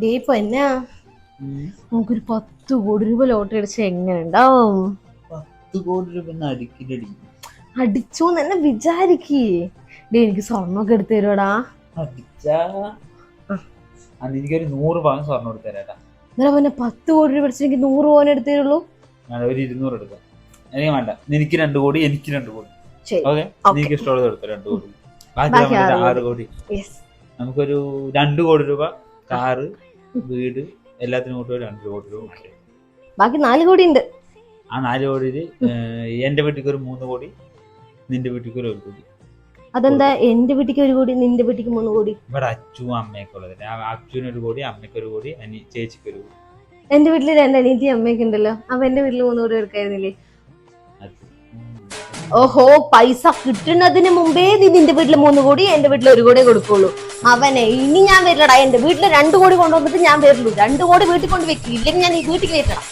Day ഇപ്പൊ എന്നാ നമുക്കൊരു 10 കോടി രൂപ ലോട്ടറി അടിച്ച എങ്ങനെ ഉണ്ടാവും? 10 കോടി രൂപ അടിക്കില്ലടി. അടിച്ചോന്ന് തന്നെ വിചാരിക്കേ. ഡേ എനിക്ക് സ്വർണ്ണമൊക്കെ എടുത്തു തരുവാടാ. അടിച്ചാ എനിക്കൊരു 100 പവൻ സ്വർണ്ണം എടുത്തരാട്ടാ. എന്നാ പിന്നെ 10 കോടി രൂപ അടിച്ചാൽ എനിക്ക് 100 പവൻ എടുത്തു തരുള്ളൂ. ഞാൻ ഒരു 200 എടുക്കാം. എനിക്ക് വേണ്ട, എനിക്ക് 2 കോടി, എനിക്ക് 2 കോടി. ഓക്കെ, എനിക്ക് ഇഷ്ടമുള്ളത് എടുത്തു 2 കോടി. ബാക്കി 6 കോടി. നമുക്കൊരു 2 കോടി രൂപ കാറ്, വീട് എല്ലാത്തിനും കൂട്ടി 2 കോടി രൂപ. ബാക്കി 4 കോടി ഉണ്ട്. ആ 4 കോടിയില് എന്റെ വീട്ടിലേക്ക് ഒരു 3 കോടി, നിന്റെ വീട്ടിലേക്ക് ഒരു 1 കോടി. അതെന്താ എന്റെ വീട്ടിക്ക് 1 കോടി, നിന്റെ വീട്ടിക്ക് 3 കോടി? ഇവിടെ അച്ഛനും അമ്മയൊക്കെ ഉള്ളത്. അച്ഛന് 1 കോടി, അമ്മയ്ക്ക് 1 കോടി, ചേച്ചിക്ക് 1 കോടി. എന്റെ വീട്ടില് 2 അനിയത്തി അമ്മയൊക്കെ ഉണ്ടല്ലോ. അപ്പൊ എന്റെ വീട്ടില് 3 കോടി എടുക്കായിരുന്നില്ലേ? ഓഹോ, പൈസ കിട്ടുന്നതിന് മുമ്പേ നീ നിന്റെ വീട്ടില് 3 കോടി, എന്റെ വീട്ടിൽ 1 കോടി കൊടുക്കുള്ളൂ. അവനെ ഇനി ഞാൻ വരില്ലടാ. എന്റെ വീട്ടില് 2 കോടി കൊണ്ടുവന്നിട്ട് ഞാൻ വരുള്ളൂ. 2 കോടി വീട്ടിൽ കൊണ്ട് വെക്കും, ഇല്ലെങ്കിൽ ഞാൻ ഈ വീട്ടിൽ കയറ്റണം.